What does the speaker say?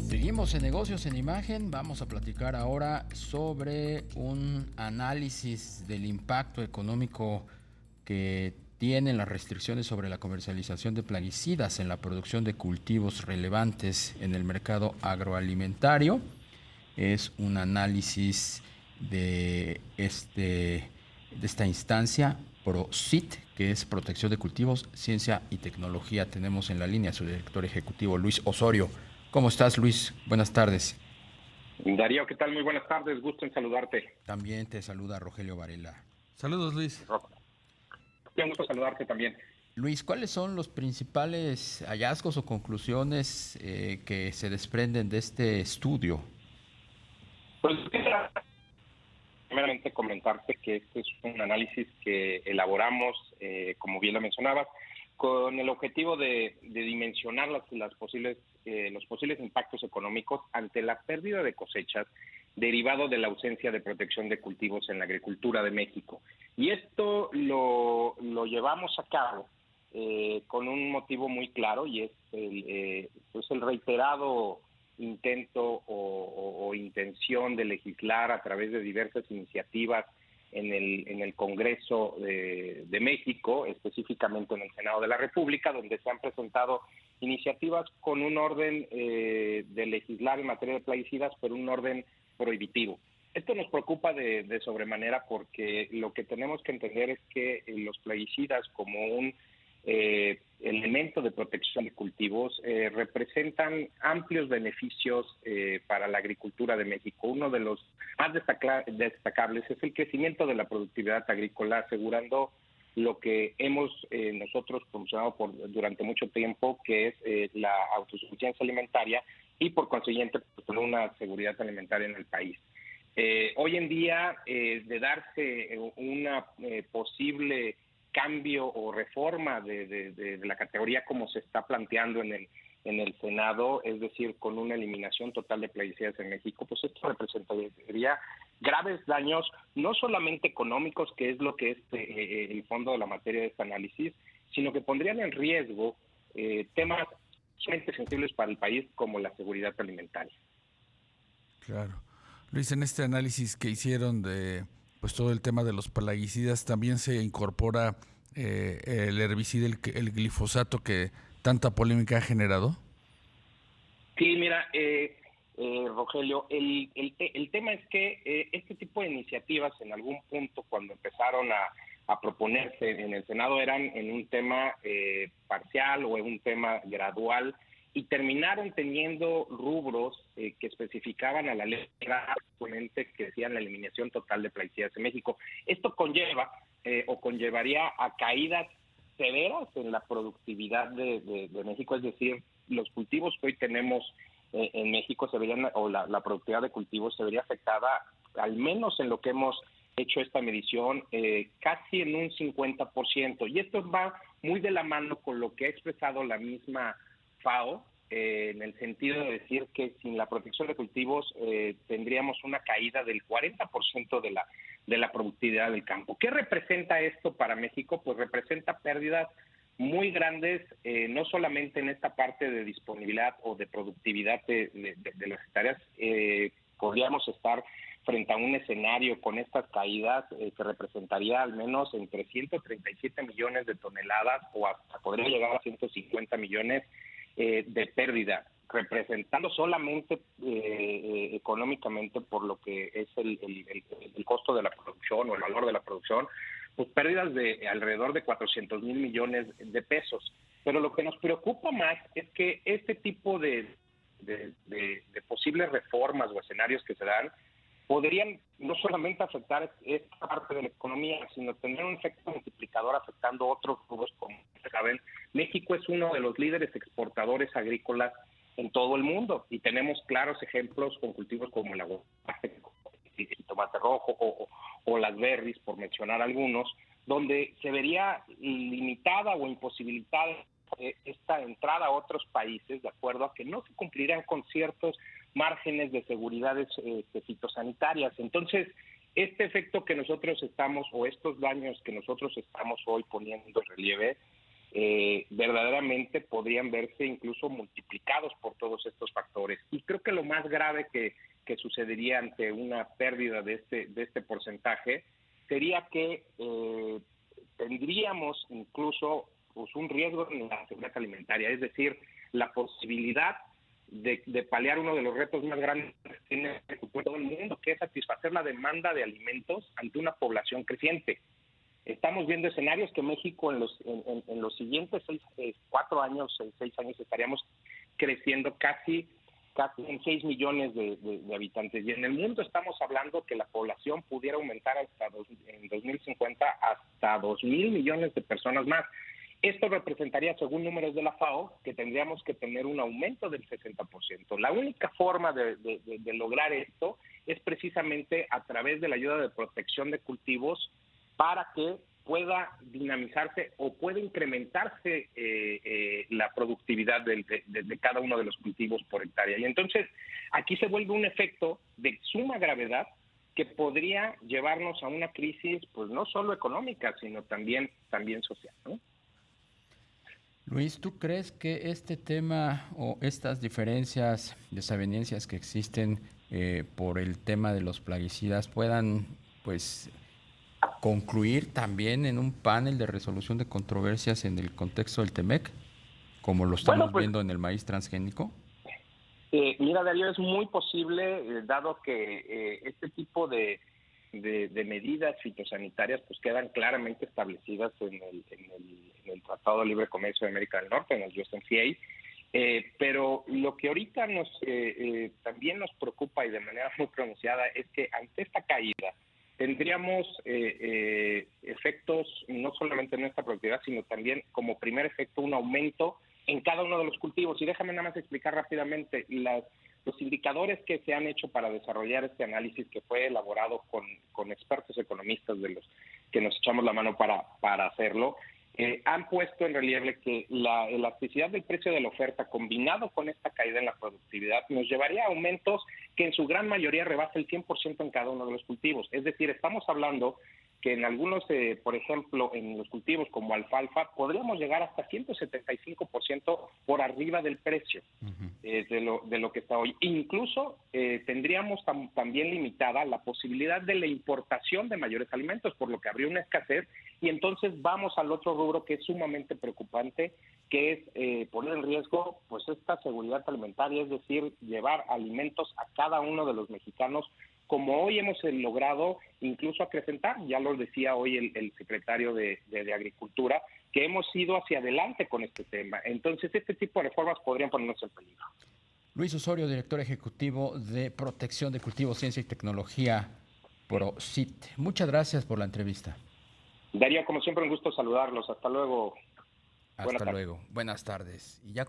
Seguimos en Negocios en Imagen. Vamos a platicar ahora sobre un análisis del impacto económico que tienen las restricciones sobre la comercialización de plaguicidas en la producción de cultivos relevantes en el mercado agroalimentario. Es un análisis de esta instancia, PROCIT, que es Protección de Cultivos, Ciencia y Tecnología. Tenemos en la línea a su director ejecutivo, Luis Osorio. ¿Cómo estás, Luis? Buenas tardes. Darío, ¿qué tal? Muy buenas tardes, gusto en saludarte. También te saluda Rogelio Varela. Saludos, Luis. Un gusto saludarte también. Luis, ¿cuáles son los principales hallazgos o conclusiones que se desprenden de este estudio? Pues primeramente comentarte que este es un análisis que elaboramos, como bien lo mencionabas, con el objetivo de dimensionar los posibles impactos económicos ante la pérdida de cosechas derivado de la ausencia de protección de cultivos en la agricultura de México. Y esto lo llevamos a cabo con un motivo muy claro, y es el reiterado intento o intención de legislar a través de diversas iniciativas en el Congreso de México, específicamente en el Senado de la República, donde se han presentado iniciativas con un orden de legislar en materia de plaguicidas, pero un orden prohibitivo. Esto nos preocupa de sobremanera porque lo que tenemos que entender es que los plaguicidas, como un elemento de protección de cultivos, representan amplios beneficios para la agricultura de México. Uno de los más destacables es el crecimiento de la productividad agrícola, asegurando lo que hemos nosotros promocionado durante mucho tiempo, que es la autosuficiencia alimentaria y por consiguiente tener una seguridad alimentaria en el país. Hoy en día, de darse una posible cambio o reforma de la categoría como se está planteando en el Senado, es decir, con una eliminación total de plaguicidas en México, pues esto representaría graves daños, no solamente económicos, que es lo que es el fondo de la materia de este análisis, sino que pondrían en riesgo temas sumamente sensibles para el país, como la seguridad alimentaria. Claro. Luis, en este análisis que hicieron de pues todo el tema de los plaguicidas, también se incorpora el herbicida, el glifosato, que tanta polémica ha generado. Sí, mira, Rogelio, el tema es que este tipo de iniciativas en algún punto, cuando empezaron a proponerse en el Senado, eran en un tema parcial o en un tema gradual, y terminaron teniendo rubros que especificaban a la letra que decían la eliminación total de plaguicidas en México. Esto conllevaría a caídas severas en la productividad de México, es decir, los cultivos que hoy tenemos en México se verían, o la productividad de cultivos se vería afectada, al menos en lo que hemos hecho esta medición, casi en un 50%. Y esto va muy de la mano con lo que ha expresado la misma FAO, en el sentido de decir que sin la protección de cultivos tendríamos una caída del 40% de la productividad del campo. ¿Qué representa esto para México? Pues representa pérdidas muy grandes, no solamente en esta parte de disponibilidad o de productividad de las hectáreas. Podríamos estar frente a un escenario con estas caídas que representaría al menos entre 137 millones de toneladas o hasta podría llegar a 150 millones de pérdida, representando solamente económicamente por lo que es el costo de la producción o el valor de la producción, pues pérdidas de alrededor de 400 mil millones de pesos. Pero lo que nos preocupa más es que este tipo de posibles reformas o escenarios que se dan podrían no solamente afectar esta parte de la economía, sino tener un efecto multiplicador afectando otros rubros. Como saben, México es uno de los líderes exportadores agrícolas en todo el mundo, y tenemos claros ejemplos con cultivos como el aguacate, el tomate rojo o las berries, por mencionar algunos, donde se vería limitada o imposibilitada esta entrada a otros países, de acuerdo a que no se cumplirán con ciertos márgenes de seguridad fitosanitarias. Entonces, este efecto que nosotros estamos, o estos daños que nosotros estamos hoy poniendo en relieve, verdaderamente podrían verse incluso multiplicados por todos estos factores. Y creo que lo más grave que sucedería ante una pérdida de este porcentaje sería que tendríamos incluso pues, un riesgo en la seguridad alimentaria, es decir, la posibilidad de paliar uno de los retos más grandes que tiene todo el mundo, que es satisfacer la demanda de alimentos ante una población creciente. Estamos viendo escenarios que México en los siguientes 4 años, 6 años, estaríamos creciendo casi en 6 millones de habitantes. Y en el mundo estamos hablando que la población pudiera aumentar en 2050 hasta 2,000 millones de personas más. Esto representaría, según números de la FAO, que tendríamos que tener un aumento del 60%. La única forma de lograr esto es precisamente a través de la ayuda de protección de cultivos para que pueda dinamizarse o pueda incrementarse la productividad de cada uno de los cultivos por hectárea. Y entonces aquí se vuelve un efecto de suma gravedad que podría llevarnos a una crisis, pues no solo económica, sino también social, ¿no? Luis, ¿tú crees que este tema o estas diferencias, desavenencias que existen por el tema de los plaguicidas puedan, pues, concluir también en un panel de resolución de controversias en el contexto del TEMEC, como lo estamos viendo en el maíz transgénico? Mira, Darío, es muy posible, dado que este tipo de medidas fitosanitarias pues quedan claramente establecidas en el Tratado de Libre Comercio de América del Norte, en el USMCA, pero lo que ahorita también nos preocupa y de manera muy pronunciada es que ante esta caída tendríamos efectos no solamente en nuestra productividad, sino también como primer efecto un aumento en cada uno de los cultivos. Y déjame nada más explicar rápidamente los indicadores que se han hecho para desarrollar este análisis, que fue elaborado con expertos economistas de los que nos echamos la mano para hacerlo. Han puesto en relieve que la elasticidad del precio de la oferta combinado con esta caída en la productividad nos llevaría a aumentos que en su gran mayoría rebasa el 100% en cada uno de los cultivos. Es decir, estamos hablando que en algunos, por ejemplo, en los cultivos como alfalfa, podríamos llegar hasta 175% por arriba del precio de lo que está hoy. Incluso tendríamos también limitada la posibilidad de la importación de mayores alimentos, por lo que habría una escasez, y entonces vamos al otro rubro que es sumamente preocupante, que es poner en riesgo pues esta seguridad alimentaria, es decir, llevar alimentos a cada uno de los mexicanos, como hoy hemos logrado incluso acrecentar, ya lo decía hoy el secretario de Agricultura, que hemos ido hacia adelante con este tema. Entonces, este tipo de reformas podrían ponernos en peligro. Luis Osorio, director ejecutivo de Protección de Cultivos, Ciencia y Tecnología, ProCit. Muchas gracias por la entrevista. Darío, como siempre, un gusto saludarlos. Hasta luego. Hasta luego. Buenas tardes. Y ya